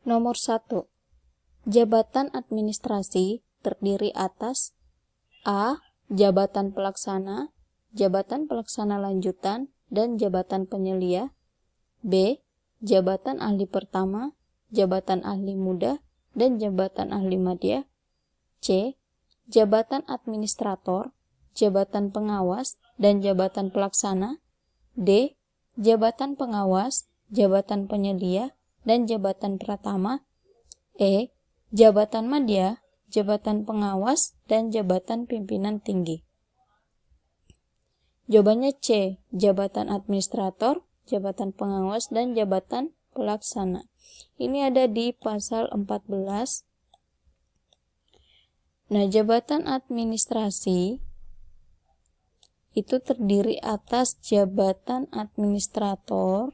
Nomor 1. Jabatan administrasi terdiri atas A. Jabatan pelaksana, jabatan pelaksana lanjutan, dan jabatan penyelia. B. Jabatan ahli pertama, jabatan ahli muda, dan jabatan ahli madya. C. Jabatan administrator, jabatan pengawas, dan jabatan pelaksana. D. Jabatan pengawas, jabatan penyelia, dan jabatan pratama. E. Jabatan madya, jabatan pengawas, dan jabatan pimpinan tinggi. Jawabannya C. Jabatan administrator, jabatan pengawas, dan jabatan pelaksana. Ini ada di pasal 14. Nah, jabatan administrasi itu terdiri atas jabatan administrator,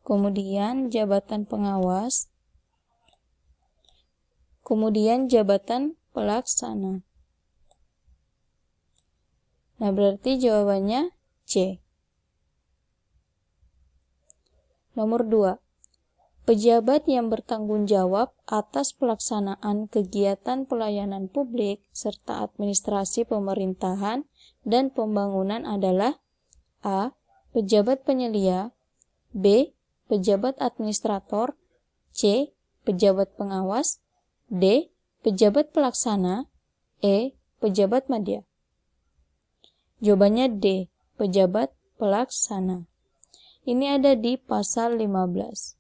kemudian jabatan pengawas, kemudian jabatan pelaksana. Nah, berarti jawabannya C. Nomor 2. Pejabat yang bertanggung jawab atas pelaksanaan kegiatan pelayanan publik serta administrasi pemerintahan dan pembangunan adalah A. Pejabat penyelia, B. Pejabat administrator, C. Pejabat pengawas, D. Pejabat pelaksana, E. Pejabat madya. Jawabannya D. Pejabat pelaksana. Ini ada di pasal 15.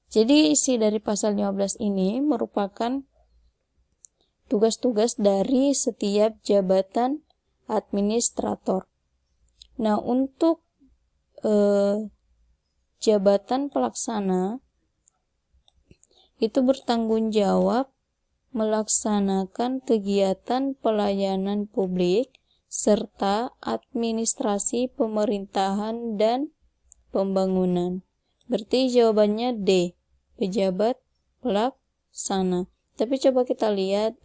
Jadi isi dari pasal 15 ini merupakan tugas-tugas dari setiap jabatan administrator. Nah, untuk jabatan pelaksana itu bertanggung jawab melaksanakan kegiatan pelayanan publik serta administrasi pemerintahan dan pembangunan. Berarti jawabannya D. Pejabat pelaksana. Tapi coba kita lihat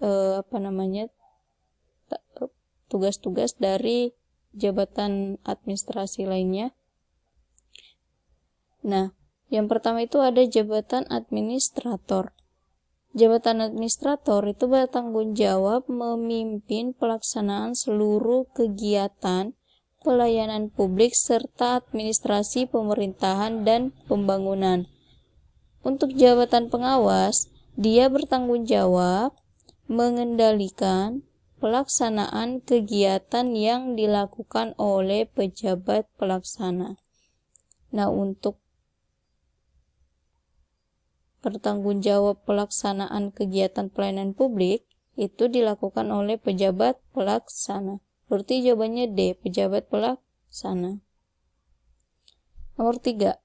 tugas-tugas dari jabatan administrasi lainnya. Nah, yang pertama itu ada jabatan administrator. Jabatan administrator itu bertanggung jawab memimpin pelaksanaan seluruh kegiatan pelayanan publik serta administrasi pemerintahan dan pembangunan. Untuk jabatan pengawas, dia bertanggung jawab mengendalikan pelaksanaan kegiatan yang dilakukan oleh pejabat pelaksana. Nah, untuk bertanggung jawab pelaksanaan kegiatan pelayanan publik itu dilakukan oleh pejabat pelaksana. Berarti jawabannya D. Pejabat pelaksana. Nomor 3.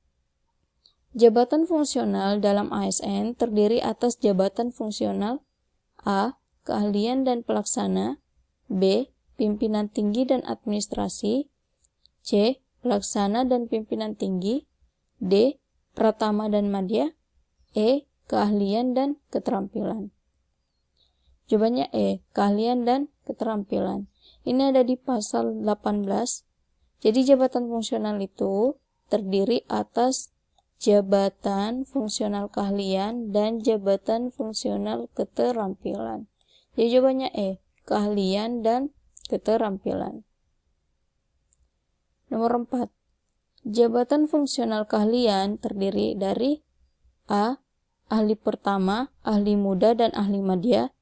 Jabatan fungsional dalam ASN terdiri atas jabatan fungsional A. Keahlian dan pelaksana, B. Pimpinan tinggi dan administrasi, C. Pelaksana dan pimpinan tinggi, D. Pratama dan madya, E. Keahlian dan keterampilan. Jawabannya E. Keahlian dan keterampilan. Ini ada di pasal 18. Jadi jabatan fungsional itu terdiri atas jabatan fungsional keahlian dan jabatan fungsional keterampilan. Jadi jawabannya E. Keahlian dan keterampilan. Nomor 4. Jabatan fungsional keahlian terdiri dari A. Ahli pertama, ahli muda, dan ahli madya,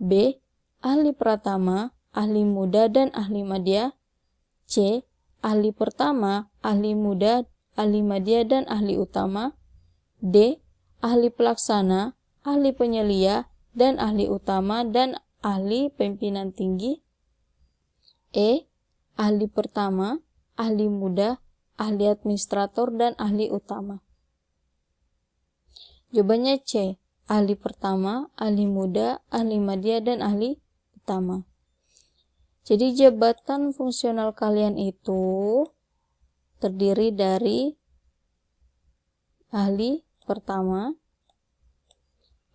B. Ahli pratama, ahli muda, dan ahli madya, C. Ahli pertama, ahli muda, ahli madya, dan ahli utama, D. Ahli pelaksana, ahli penyelia, dan ahli utama, dan ahli pimpinan tinggi, E. Ahli pertama, ahli muda, ahli administrator, dan ahli utama. Jawabannya C. Ahli pertama, ahli muda, ahli madya, dan ahli utama. Jadi jabatan fungsional kalian itu terdiri dari ahli pertama,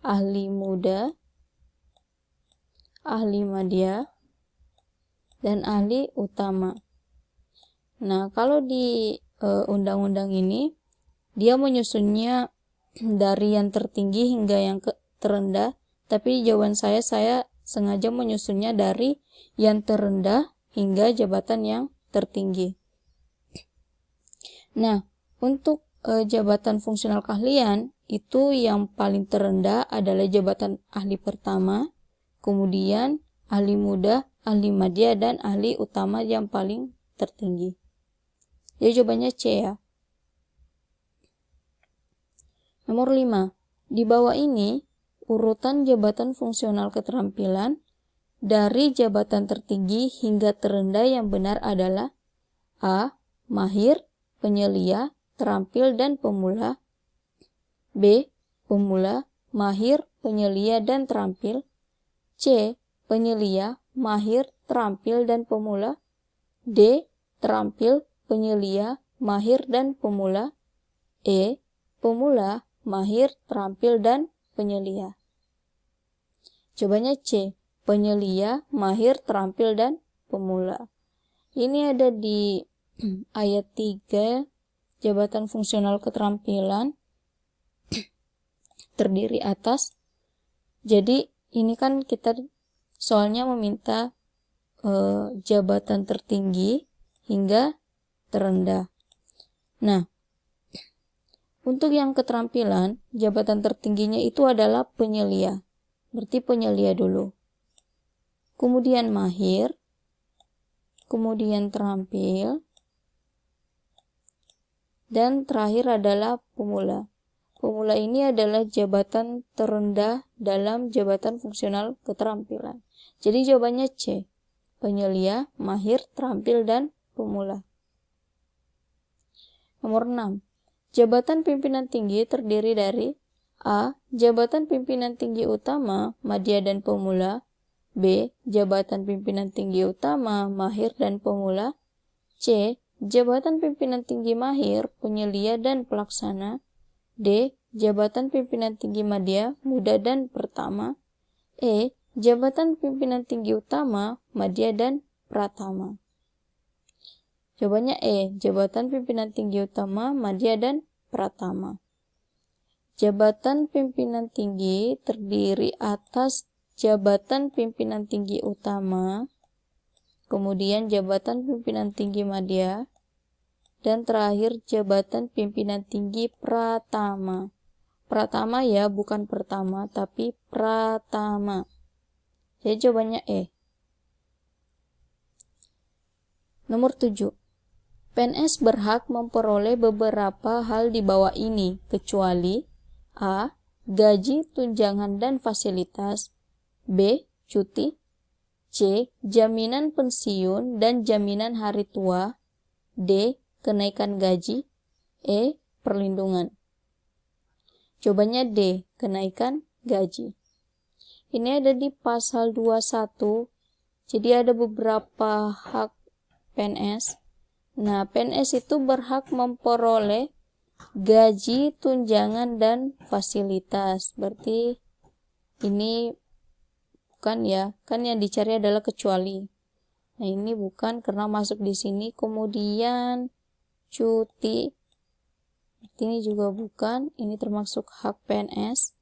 ahli muda, ahli madya, dan ahli utama. Nah, kalau di undang-undang ini dia menyusunnya dari yang tertinggi hingga yang terendah, tapi jawaban saya sengaja menyusunnya dari yang terendah hingga jabatan yang tertinggi. Nah, untuk jabatan fungsional keahlian itu yang paling terendah adalah jabatan ahli pertama, kemudian ahli muda, ahli madya, dan ahli utama yang paling tertinggi. Jadi jawabannya C ya. Nomor 5. Di bawah ini urutan jabatan fungsional keterampilan dari jabatan tertinggi hingga terendah yang benar adalah A. Mahir, penyelia, terampil, dan pemula. B. Pemula, mahir, penyelia, dan terampil. C. Penyelia, mahir, terampil, dan pemula. D. Terampil, penyelia, mahir, dan pemula. E. Pemula, mahir, terampil, dan penyelia. Jawabannya C. Penyelia, mahir, terampil, dan pemula. Ini ada di ayat 3, jabatan fungsional keterampilan terdiri atas. Jadi ini kan kita soalnya meminta jabatan tertinggi hingga terendah. Nah, untuk yang keterampilan, jabatan tertingginya itu adalah penyelia. Berarti penyelia dulu. Kemudian mahir, kemudian terampil, dan terakhir adalah pemula. Pemula ini adalah jabatan terendah dalam jabatan fungsional keterampilan. Jadi jawabannya C. Penyelia, mahir, terampil, dan pemula. Nomor 6. Jabatan pimpinan tinggi terdiri dari A. Jabatan pimpinan tinggi utama, madya, dan pemula. B. Jabatan pimpinan tinggi utama, mahir, dan pemula. C. Jabatan pimpinan tinggi mahir, penyelia, dan pelaksana. D. Jabatan pimpinan tinggi madya, muda, dan pertama. E. Jabatan pimpinan tinggi utama, madya, dan pratama. Jawabannya E. Jabatan pimpinan tinggi utama, madya, dan pratama. Jabatan pimpinan tinggi terdiri atas jabatan pimpinan tinggi utama, kemudian jabatan pimpinan tinggi madya, dan terakhir jabatan pimpinan tinggi pratama. Pratama ya, bukan pertama, tapi pratama. Jadi jawabannya E. Nomor 7. PNS berhak memperoleh beberapa hal di bawah ini, kecuali A. Gaji, tunjangan, dan fasilitas. B. Cuti. C. Jaminan pensiun dan jaminan hari tua. D. Kenaikan gaji. E. Perlindungan. Jawabannya D. Kenaikan gaji. Ini ada di pasal 21. Jadi ada beberapa hak PNS. Nah, PNS itu berhak memperoleh gaji, tunjangan, dan fasilitas. Berarti ini bukan ya, kan yang dicari adalah kecuali. Nah, ini bukan karena masuk di sini. Kemudian cuti, ini juga bukan, ini termasuk hak PNS.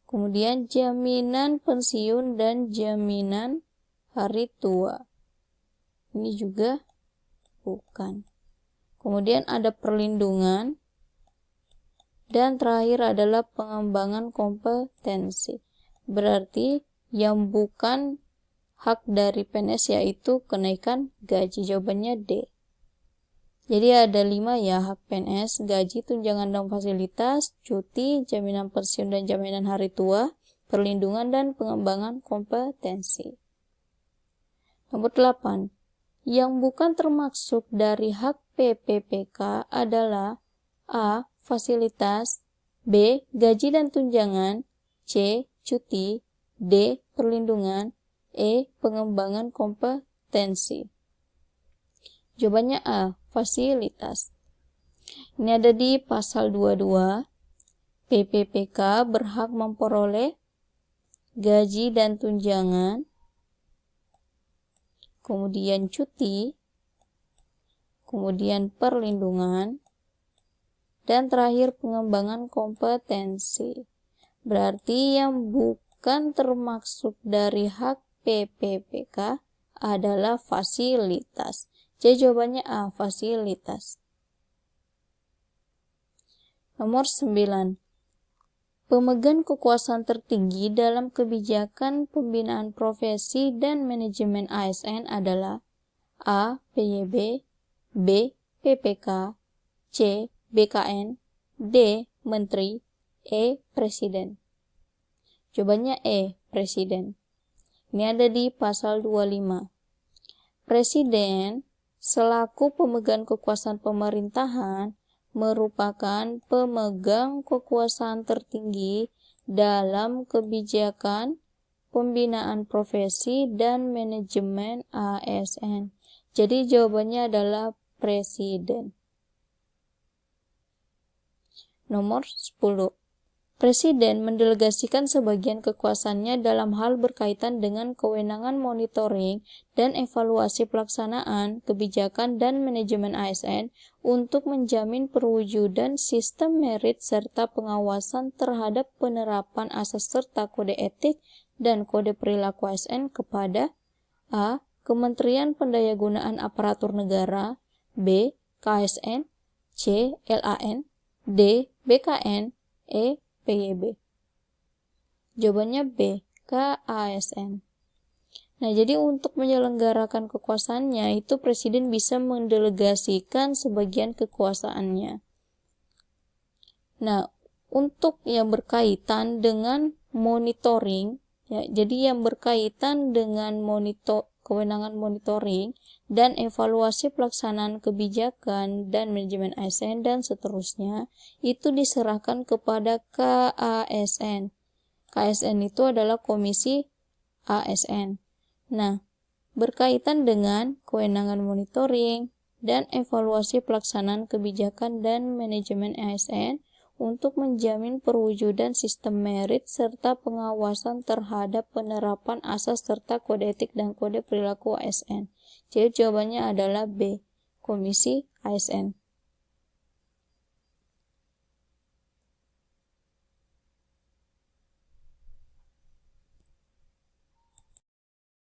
Kemudian jaminan pensiun dan jaminan hari tua, ini juga bukan. Kemudian ada perlindungan, dan terakhir adalah pengembangan kompetensi. Berarti yang bukan hak dari PNS yaitu kenaikan gaji. Jawabannya D. Jadi ada 5 ya hak PNS: gaji, tunjangan, dan fasilitas, cuti, jaminan pensiun dan jaminan hari tua, perlindungan, dan pengembangan kompetensi. Nomor 8. Yang bukan termasuk dari hak PPPK adalah A. Fasilitas, B. Gaji dan tunjangan, C. Cuti, D. Perlindungan, E. Pengembangan kompetensi. Jawabannya A. Fasilitas. Ini ada di pasal 22. PPPK berhak memperoleh gaji dan tunjangan, kemudian cuti, kemudian perlindungan, Dan terakhir, pengembangan kompetensi. Berarti yang bukan termasuk dari hak PPPK adalah fasilitas. Jadi jawabannya A, fasilitas. Nomor 9. Pemegang kekuasaan tertinggi dalam kebijakan pembinaan profesi dan manajemen ASN adalah A. PYB, B. PPK, C. BKN, D. Menteri, E. Presiden. Jawabannya E. Presiden. Ini ada di pasal 25. Presiden selaku pemegang kekuasaan pemerintahan merupakan pemegang kekuasaan tertinggi dalam kebijakan pembinaan profesi dan manajemen ASN. Jadi jawabannya adalah presiden. Nomor 10. Presiden mendelegasikan sebagian kekuasaannya dalam hal berkaitan dengan kewenangan monitoring dan evaluasi pelaksanaan kebijakan dan manajemen ASN untuk menjamin perwujudan sistem merit serta pengawasan terhadap penerapan asas serta kode etik dan kode perilaku ASN kepada A. Kementerian Pendayagunaan Aparatur Negara, B. KSN, C. LAN, D. BKN, E. PYB. Jawabannya B, KASN. Nah, jadi untuk menyelenggarakan kekuasaannya, itu presiden bisa mendelegasikan sebagian kekuasaannya. Nah, untuk yang berkaitan dengan monitoring, ya, jadi yang berkaitan dengan kewenangan monitoring dan evaluasi pelaksanaan kebijakan dan manajemen ASN dan seterusnya, itu diserahkan kepada KASN. KASN itu adalah Komisi ASN. Nah, berkaitan dengan kewenangan monitoring dan evaluasi pelaksanaan kebijakan dan manajemen ASN untuk menjamin perwujudan sistem merit serta pengawasan terhadap penerapan asas serta kode etik dan kode perilaku ASN. Jadi jawabannya adalah B, Komisi ASN.